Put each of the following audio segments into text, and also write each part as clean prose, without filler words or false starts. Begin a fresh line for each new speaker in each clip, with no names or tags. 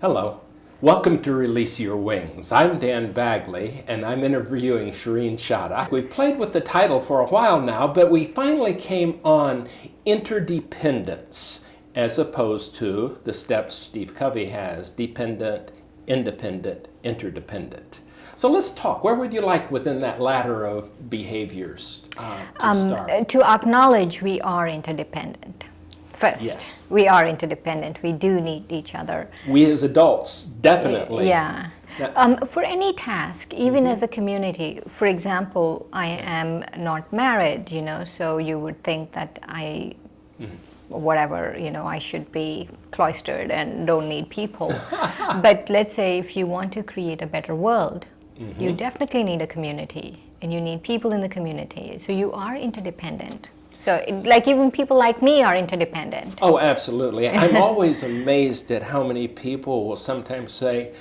Hello. Welcome to Release Your Wings. I'm Dan Bagley, and I'm interviewing Shireen Shada. We've played with the title for a while now, but we finally came on interdependence, as opposed to the steps Steve Covey has: dependent, independent, interdependent. So let's talk. Where would you like within that ladder of behaviors to start?
To acknowledge we are interdependent. First,
Yes.
We are interdependent. We do need each other.
We as adults, definitely.
Yeah. For any task, even as a community, for example, I am not married, so you would think that I should be cloistered and don't need people. But let's say if you want to create a better world, you definitely need a community, and you need people in the community. So you are interdependent. So, even people like me are interdependent.
Oh, absolutely. I'm always amazed at how many people will sometimes say,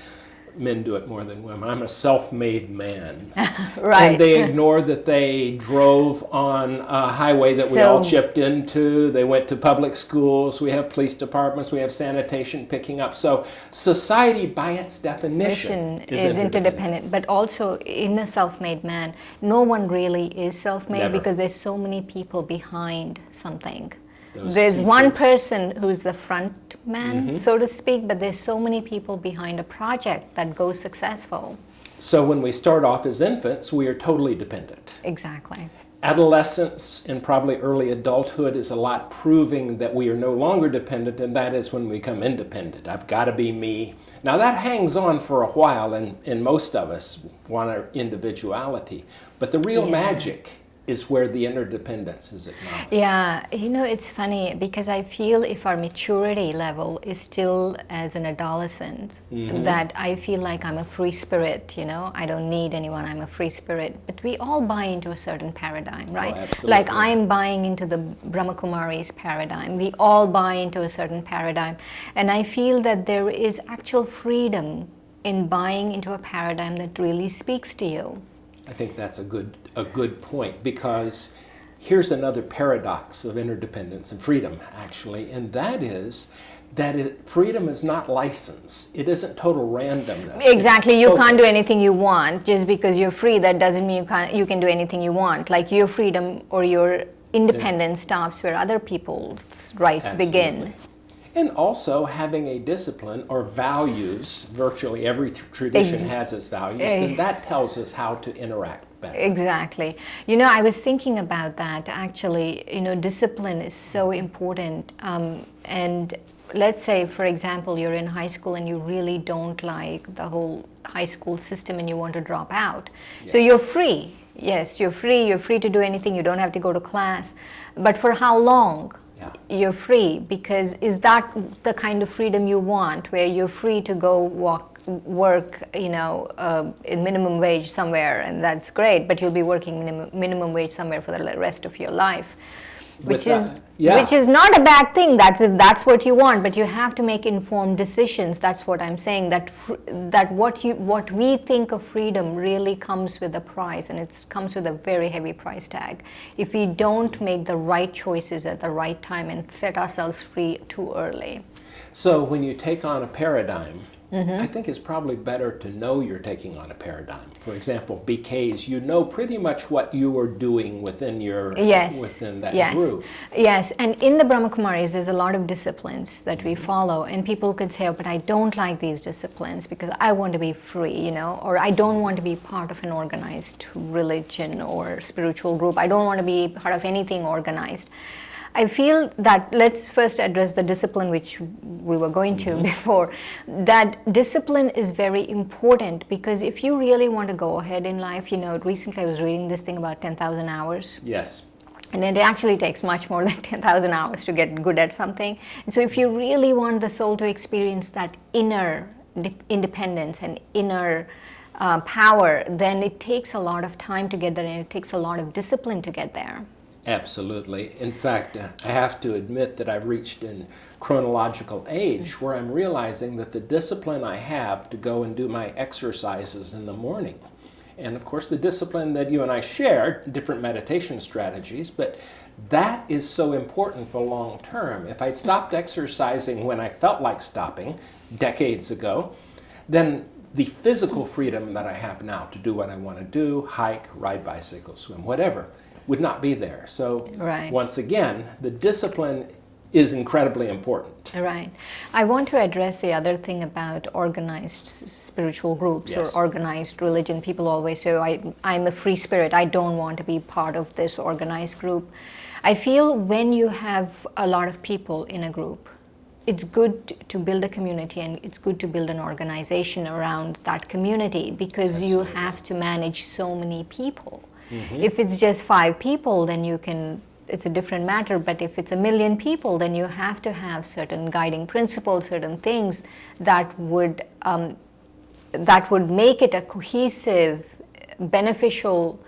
men do it more than women, I'm a self-made man.
Right.
And they ignore that they drove on a highway that we all chipped into. They went to public schools. We have police departments. We have sanitation picking up. So society, by its definition, is
interdependent. But also, in a self-made man, no one really is self-made.
Never.
Because there's so many people behind something.
Those
There's
teachers.
one person who's the front man, so to speak, but there's so many people behind a project that goes successful.
So when we start off as infants, we are totally dependent.
Exactly.
Adolescence and probably early adulthood is a lot proving that we are no longer dependent, and that is when we become independent. I've got to be me. Now that hangs on for a while, and most of us want our individuality. But the real magic is where the interdependence is acknowledged.
Yeah, it's funny because I feel if our maturity level is still as an adolescent, that I feel like I'm a free spirit, I don't need anyone, I'm a free spirit. But we all buy into a certain paradigm, right?
Oh, absolutely.
Like I'm buying into the Brahmakumari's paradigm. We all buy into a certain paradigm. And I feel that there is actual freedom in buying into a paradigm that really speaks to you.
I think that's a good point, because here's another paradox of interdependence and freedom, actually, and that is that freedom is not license. It isn't total randomness.
Exactly. You can't do anything you want. Just because you're free, that doesn't mean you can do anything you want. Like your freedom or your independence stops where other people's rights begin.
And also having a discipline or values, virtually every tradition has its values, then that tells us how to interact better.
Exactly. I was thinking about that actually. Discipline is so important. And let's say, for example, you're in high school and you really don't like the whole high school system and you want to drop out. Yes. So you're free. Yes, you're free. You're free to do anything. You don't have to go to class. But for how long? You're free, because is that the kind of freedom you want, where you're free to go work, in minimum wage somewhere, and that's great, but you'll be working minimum wage somewhere for the rest of your life, which is not a bad thing. That's what you want, but you have to make informed decisions. That's what I'm saying. That what we think of freedom really comes with a price, and it comes with a very heavy price tag. If we don't make the right choices at the right time and set ourselves free too early.
So when you take on a paradigm, I think it's probably better to know you're taking on a paradigm. For example, BKs, you know pretty much what you are doing within that group.
Yes, and in the Brahmakumaris, there's a lot of disciplines that we follow, and people could say, oh, but I don't like these disciplines because I want to be free, or I don't want to be part of an organized religion or spiritual group. I don't want to be part of anything organized. I feel that let's first address the discipline, which we were going to before. That discipline is very important, because if you really want to go ahead in life, recently I was reading this thing about 10,000 hours.
Yes.
And it actually takes much more than 10,000 hours to get good at something. And so if you really want the soul to experience that inner independence and inner power, then it takes a lot of time to get there, and it takes a lot of discipline to get there.
Absolutely. In fact, I have to admit that I've reached in chronological age where I'm realizing that the discipline I have to go and do my exercises in the morning, and of course the discipline that you and I share, different meditation strategies, but that is so important for long term. If I stopped exercising when I felt like stopping, decades ago, then the physical freedom that I have now to do what I want to do, hike, ride bicycle, swim, whatever, would not be there. So
Right.
once again, the discipline is incredibly important.
Right. I want to address the other thing about organized spiritual groups
Yes.
or organized religion. People always say, I'm a free spirit. I don't want to be part of this organized group. I feel when you have a lot of people in a group, it's good to build a community, and it's good to build an organization around that community, because you have to manage so many people. If it's just 5 people, then it's a different matter. But if it's 1 million people, then you have to have certain guiding principles, certain things that would make it a cohesive, beneficial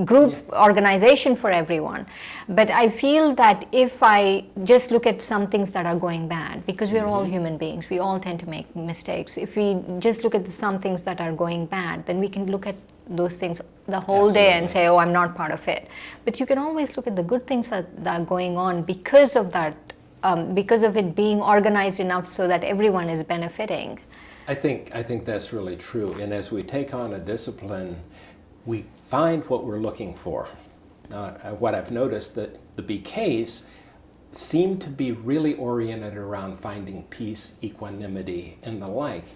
group organization for everyone. But I feel that if I just look at some things that are going bad, because we're all human beings, we all tend to make mistakes. If we just look at some things that are going bad, then we can look at those things the whole day and say, oh, I'm not part of it. But you can always look at the good things that are going on because of that, because of it being organized enough so that everyone is benefiting.
I think that's really true. And as we take on a discipline, we find what we're looking for. What I've noticed, that the BKs seem to be really oriented around finding peace, equanimity, and the like.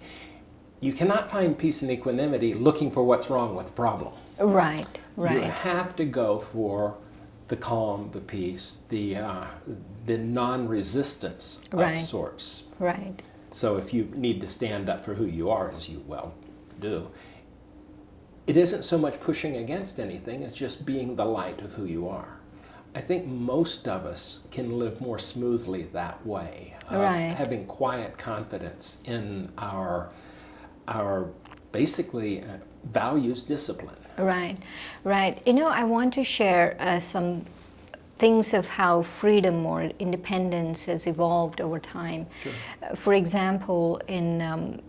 You cannot find peace and equanimity looking for what's wrong with the problem.
Right.
You have to go for the calm, the peace, the non-resistance of sorts.
Right.
So if you need to stand up for who you are, as you well do, it isn't so much pushing against anything, it's just being the light of who you are. I think most of us can live more smoothly that way, having quiet confidence in our basically values discipline.
Right. I want to share some things of how freedom or independence has evolved over time.
Sure.
For example, in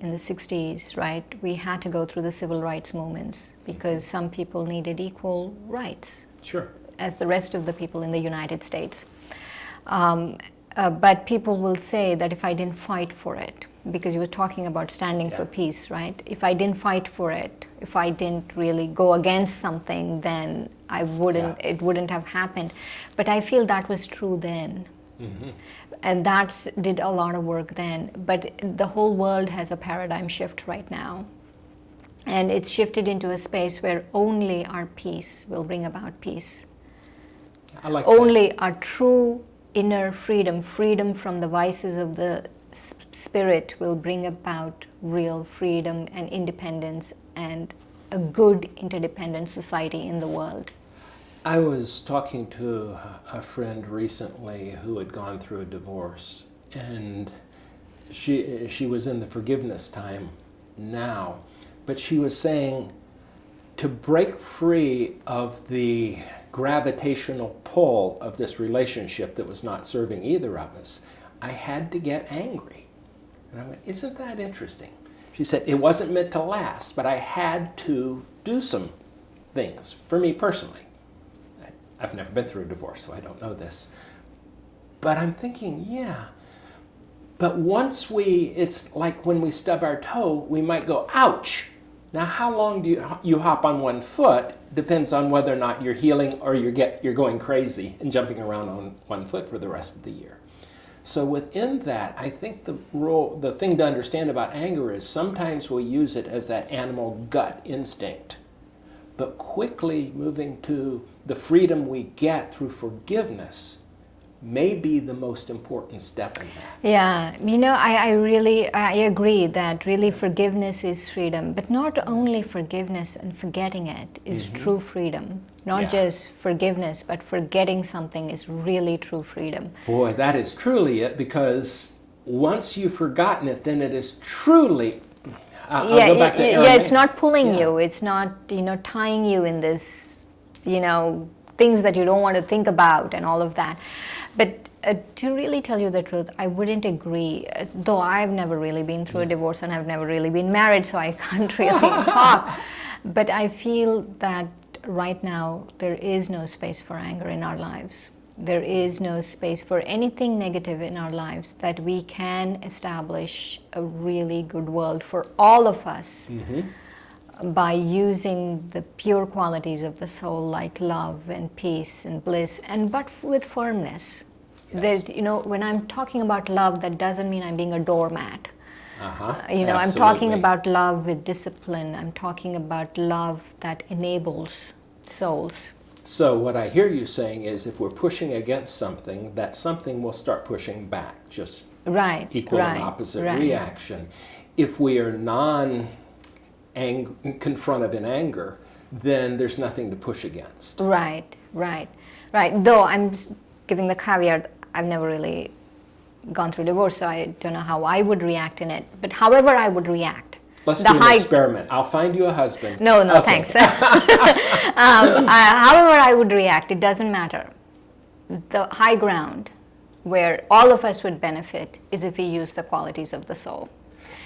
the 60s, right, we had to go through the civil rights movements because some people needed equal rights.
Sure.
As the rest of the people in the United States. But people will say that if I didn't fight for it, because you were talking about standing for peace, right? If I didn't fight for it, if I didn't really go against something, then it wouldn't have happened. But I feel that was true then. And that did a lot of work then. But the whole world has a paradigm shift right now. And it's shifted into a space where only our peace will bring about peace.
I like
only our true inner freedom from the vices of the spirit will bring about real freedom and independence and a good interdependent society in the world.
I was talking to a friend recently who had gone through a divorce, and she was in the forgiveness time now, but she was saying to break free of the gravitational pull of this relationship that was not serving either of us, I had to get angry. And I went, isn't that interesting? She said, it wasn't meant to last, but I had to do some things for me personally. I've never been through a divorce, so I don't know this. But I'm thinking, yeah. But once it's like when we stub our toe, we might go, ouch. Now, how long do you hop on one foot depends on whether or not you're healing or you're going crazy and jumping around on one foot for the rest of the year. So within that, I think the thing to understand about anger is sometimes we use it as that animal gut instinct, but quickly moving to the freedom we get through forgiveness may be the most important step in that.
Yeah, I agree that really forgiveness is freedom, but not only forgiveness and forgetting it is true freedom. Not just forgiveness, but forgetting something is really true freedom.
Boy, that is truly it, because once you've forgotten it, then it is truly, I'll go back to Aaron.
Yeah, it's not pulling you, it's not, tying you in this, things that you don't want to think about and all of that. But to really tell you the truth, I wouldn't agree, though I've never really been through a divorce and I've never really been married, so I can't really talk. But I feel that right now there is no space for anger in our lives. There is no space for anything negative in our lives, that we can establish a really good world for all of us by using the pure qualities of the soul, like love and peace and bliss, but with firmness.
Yes.
There's, when I'm talking about love, that doesn't mean I'm being a doormat. I'm talking about love with discipline. I'm talking about love that enables souls.
So what I hear you saying is, if we're pushing against something, that something will start pushing back, just equal and opposite reaction. If we are confrontive in anger, then there's nothing to push against.
Right. Though I'm giving the caveat, I've never really gone through divorce, so I don't know how I would react in it. But however I would react.
Let's do an experiment. I'll find you a husband.
No, okay. Thanks. However I would react, it doesn't matter. The high ground where all of us would benefit is if we use the qualities of the soul.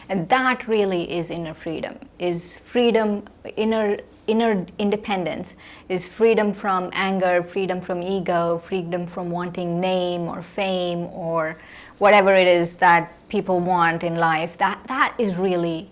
And that really is inner freedom, is freedom, inner independence, is freedom from anger, freedom from ego, freedom from wanting name or fame or whatever it is that people want in life. That is really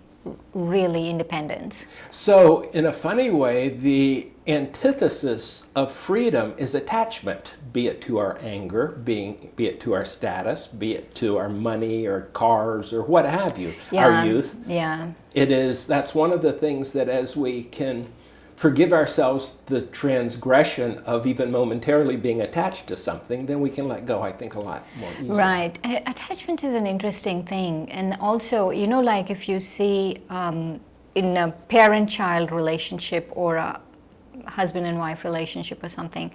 independence.
So in a funny way, the antithesis of freedom is attachment, be it to our anger, be it to our status, be it to our money or cars or what have you, our youth. That's one of the things that, as we can forgive ourselves the transgression of even momentarily being attached to something, then we can let go, I think, a lot more easily.
Right. Attachment is an interesting thing. And also, like if you see in a parent-child relationship or a husband and wife relationship or something,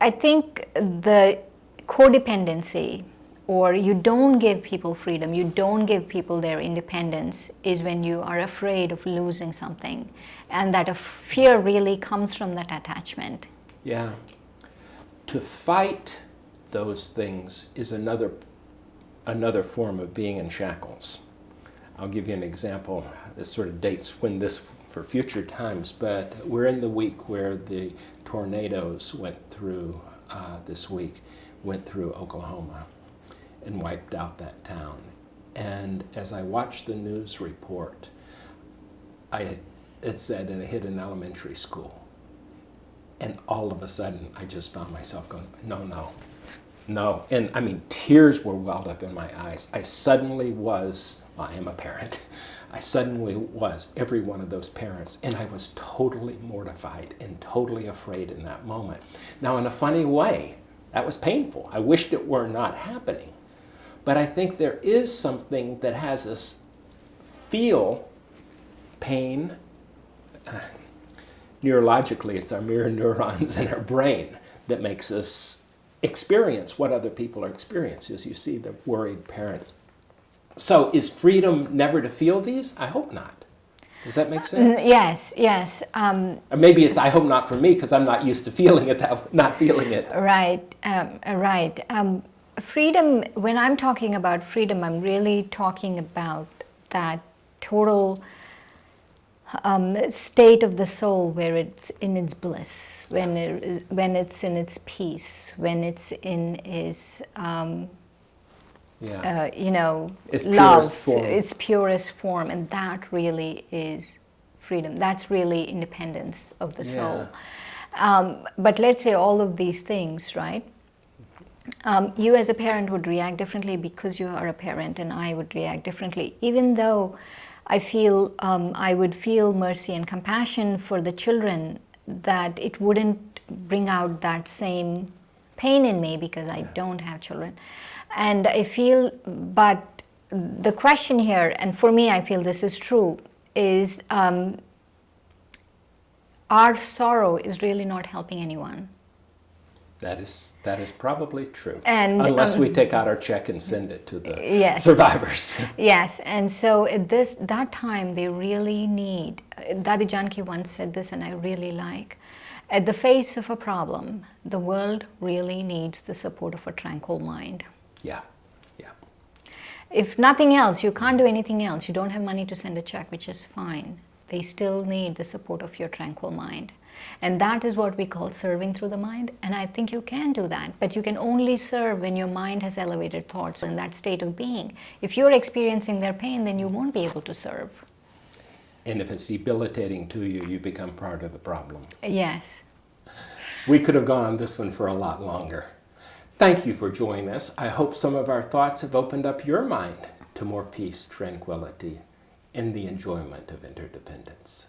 I think the codependency, or you don't give people freedom, you don't give people their independence, is when you are afraid of losing something. And that a fear really comes from that attachment.
Yeah. To fight those things is another form of being in shackles. I'll give you an example. This sort of dates when this for future times, but we're in the week where the tornadoes went through Oklahoma and wiped out that town. And as I watched the news report, it said it hit an elementary school. And all of a sudden, I just found myself going, no. And I mean, tears were welled up in my eyes. I am a parent. I suddenly was every one of those parents, and I was totally mortified and totally afraid in that moment. Now, in a funny way, that was painful. I wished it were not happening. But I think there is something that has us feel pain. Neurologically, it's our mirror neurons in our brain that makes us experience what other people are experiencing, as you see the worried parent. So is freedom never to feel these? I hope not. Does that make sense?
Yes.
Or maybe it's I hope not for me because I'm not used to feeling it, not feeling it.
Right. Freedom, when I'm talking about freedom, I'm really talking about that total state of the soul where it's in its bliss, when it's in its peace, when it's in its
its
love,
purest form.
Its purest form, and that really is freedom. That's really independence of the soul. But let's say all of these things, right? You as a parent would react differently because you are a parent, and I would react differently. Even though I would feel mercy and compassion for the children, that it wouldn't bring out that same pain in me because I don't have children. And I feel, but the question here, and for me I feel this is true, is our sorrow is really not helping anyone.
That is probably true.
And,
unless we take out our check and send it to the survivors.
Yes, and so at that time they really need, Dadi Janki once said this and I really like, at the face of a problem, the world really needs the support of a tranquil mind.
Yeah.
If nothing else, you can't do anything else, you don't have money to send a check, which is fine. They still need the support of your tranquil mind. And that is what we call serving through the mind. And I think you can do that. But you can only serve when your mind has elevated thoughts in that state of being. If you're experiencing their pain, then you won't be able to serve.
And if it's debilitating to you, you become part of the problem.
Yes.
We could have gone on this one for a lot longer. Thank you for joining us. I hope some of our thoughts have opened up your mind to more peace, tranquility, and the enjoyment of interdependence.